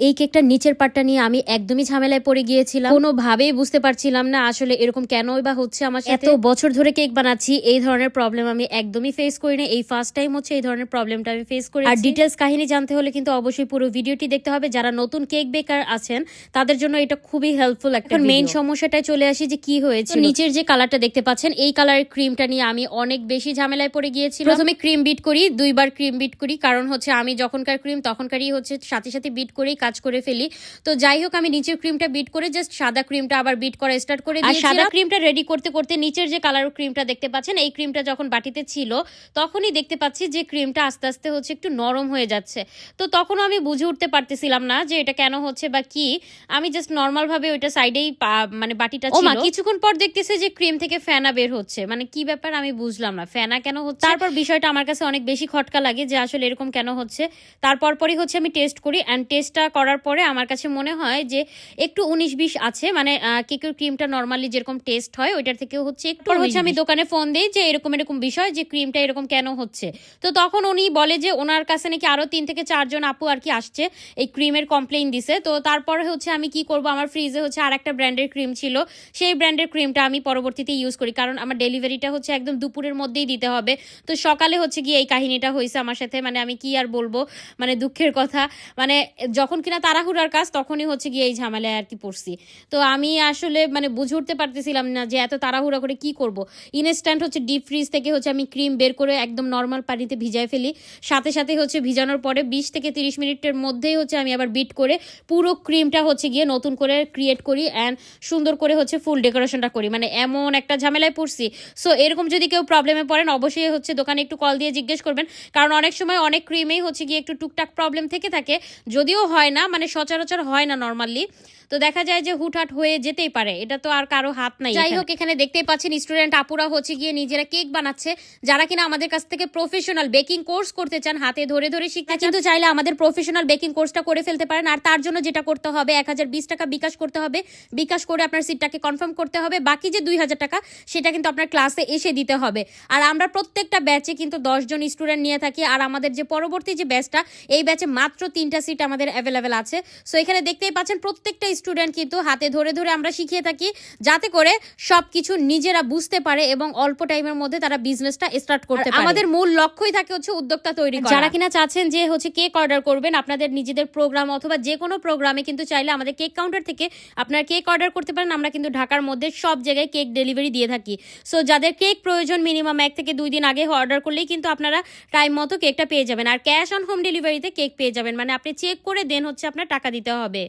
এই কেকটার নিচের পার্টটা নিয়ে আমি একদমই ঝামেলায় পড়ে গিয়েছিলাম। কোনোভাবেই বুঝতে পারছিলাম না আসলে এরকম কেনই বা হচ্ছে আমার সাথে। এত বছর ধরে কেক বানাচ্ছি, এই ধরনের প্রবলেম আমি একদমই ফেস করি না। এই ফার্স্ট টাইম হচ্ছে এই ধরনের প্রবলেমটা আমি ফেস করি। আর ডিটেলস কাহিনী জানতে হলে কিন্তু অবশ্যই পুরো ভিডিওটি দেখতে হবে। যারা নতুন কেক বেকার আছেন তাদের জন্য এটা খুবই হেল্পফুল একটা ভিডিও। মেইন সমস্যাটায় চলে আসি যে কি হয়েছে। নিচের যে কালারটা দেখতে পাচ্ছেন, এই কালারের ক্রিমটা নিয়ে আমি অনেক বেশি ঝামেলায় পড়ে গিয়েছিলাম। প্রথমে ক্রিম বিট করি, 2বার ক্রিম বিট করি, কারণ হচ্ছে আমি যখনকার ক্রিম তখনকারই হচ্ছে সাথে সাথে বিট করেই কাজ করে ফেলি। তো যাই হোক, আমি নিচের ক্রিমটা বিট করে জাস্ট সাদা ক্রিমটা আবার বিট করা স্টার্ট করে দিয়েছি। আর সাদা ক্রিমটা রেডি করতে করতে নিচের যে কালার ক্রিমটা দেখতে পাচ্ছেন, এই ক্রিমটা যখন বাটিতে ছিল তখনই দেখতে পাচ্ছি যে ক্রিমটা আস্তে আস্তে হচ্ছে একটু নরম হয়ে যাচ্ছে। তো তখনও আমি বুঝে উঠতে পারতেছিলাম না যে এটা কেন হচ্ছে বা কি। আমি জাস্ট নর্মাল ভাবে ওইটা সাইডেই মানে বাটিটা ছিল। কিছুক্ষণ পর দেখতেছে যে ক্রিম থেকে ফেনা বের হচ্ছে। মানে কি ব্যাপার আমি বুঝলাম না, ফেনা কেন হচ্ছে। তারপর বিষয়টা আমার কাছে অনেক বেশি খটকা লাগে যে আসলে এরকম কেন হচ্ছে। তারপর পরই হচ্ছে আমি টেস্ট করি, অ্যান্ড টেস্টটা করার পরে আমার কাছে মনে হয় যে একটু 19-20 আছে। মানে কেকের ক্রিমটা নর্মালি যেরকম টেস্ট হয় ওইটার থেকে হচ্ছে একটু হচ্ছে। আমি দোকানে ফোন দিই যে এরকম এরকম বিষয়, যে ক্রিমটা এরকম কেন হচ্ছে। তো তখন উনি বলে যে ওনার কাছে নাকি আরো 3 থেকে 4 জন আপু আর কি আসছে, এই ক্রিমের কমপ্লেইন দিছে। তো তারপরে হচ্ছে আমি কি করব, আমার ফ্রিজে হচ্ছে আর একটা ব্র্যান্ডের ক্রিম ছিল, সেই ব্র্যান্ডের ক্রিমটা আমি পরবর্তীতে ইউজ করি, কারণ আমার ডেলিভারিটা হচ্ছে একদম দুপুরের মধ্যেই দিতে হবে। তো সকালে হচ্ছে গিয়ে এই কাহিনীটা হয়েছে আমার সাথে। মানে আমি কি আর বলবো, মানে দুঃখের কথা। মানে যখন কিনা তাড়াহুড়ার কাজ তখনই হচ্ছে গিয়ে এই ঝামেলায় আর কি পড়ছি। তো আমি আসলে মানে বুঝে উঠতে পারতেছিলাম না যে এত তাড়াহুড়া করে কি করব। ইনস্ট্যান্ট হচ্ছে ডিপ ফ্রিজ থেকে হচ্ছে আমি ক্রিম বের করে একদম নর্মাল পানিতে ভিজায় ফেলি। সাথে সাথে হচ্ছে ভিজানোর পরে 20 থেকে 30 মিনিটের মধ্যেই হচ্ছে আমি আবার বিট করে পুরো ক্রিমটা হচ্ছে গিয়ে নতুন করে ক্রিয়েট করি, অ্যান্ড সুন্দর করে হচ্ছে ফুল ডেকোরেশনটা করি। মানে এমন একটা ঝামেলায় পড়ছি। সো এরকম যদি কেউ প্রবলেমে পড়েন অবশ্যই হচ্ছে দোকানে একটু কল দিয়ে জিজ্ঞেস করবেন, কারণ অনেক সময় অনেক ক্রিমেই হচ্ছে গিয়ে একটু টুকটাক প্রবলেম থেকে থাকে, যদিও হয় না, মানে সচরাচর হয় না নর্মালি। তো দেখা যায় যে হুটহাট হয়ে যেতেই পারে, এটা তো আর কারো হাত নাই। যাই হোক, এখানে দেখতেই পাচ্ছেন স্টুডেন্ট আপুরা হচ্ছে গিয়ে নিজেরা কেক বানাচ্ছে, যারা কিনা আমাদের কাছ থেকে প্রফেশনাল বেকিং কোর্স করতে চান, হাতে ধরে ধরে শিখতে চান। কিন্তু চাইলে আমাদের প্রফেশনাল বেকিং কোর্সটা করে ফেলতে পারেন। আর তার জন্য যেটা করতে হবে, 1020 টাকা বিকাশ করতে হবে। বিকাশ করে আপনার সিটটাকে কনফার্ম করতে হবে। বাকি যে 2000 টাকা সেটা কিন্তু আপনার ক্লাসে এসে দিতে হবে। আর আমরা প্রত্যেকটা ব্যাচে কিন্তু 10 জন স্টুডেন্ট নিয়ে থাকি। আর আমাদের যে পরবর্তী যে ব্যাচটা, এই ব্যাচে মাত্র 3টা সিট আমাদের অ্যাভেলেবেল আছে। সো এখানে দেখতেই পাচ্ছেন প্রত্যেকটা স্টুডেন্ট কিন্তু হাতে ধরে ধরে আমরা শিখিয়ে থাকি, যাতে করে সবকিছু নিজেরা বুঝতে পারে এবং অল্প টাইমের মধ্যে তারা বিজনেসটা স্টার্ট করতে পারে। আমাদের মূল লক্ষ্যই থাকে হচ্ছে উদ্যোক্তা তৈরি করা। যারা কিনা চাচ্ছেন যে হচ্ছে কেক অর্ডার করবেন আপনাদের নিজেদের প্রোগ্রাম অথবা যে কোনো প্রোগ্রামে, কিন্তু চাইলে আমাদের কেক কাউন্টার থেকে আপনার কেক অর্ডার করতে পারেন। আমরা কিন্তু ঢাকার মধ্যে সব জায়গায় কেক ডেলিভারি দিয়ে থাকি। সো যাদের কেক প্রয়োজন মিনিমাম 1 থেকে 2 দিন আগে অর্ডার করলেই কিন্তু আপনারা টাইম মতো কেকটা পেয়ে যাবেন। আর ক্যাশ অন হোম ডেলিভারিতে কেক পেয়ে যাবেন। মানে আপনি চেক করে দেন হচ্ছে আপনার টাকা দিতে হবে।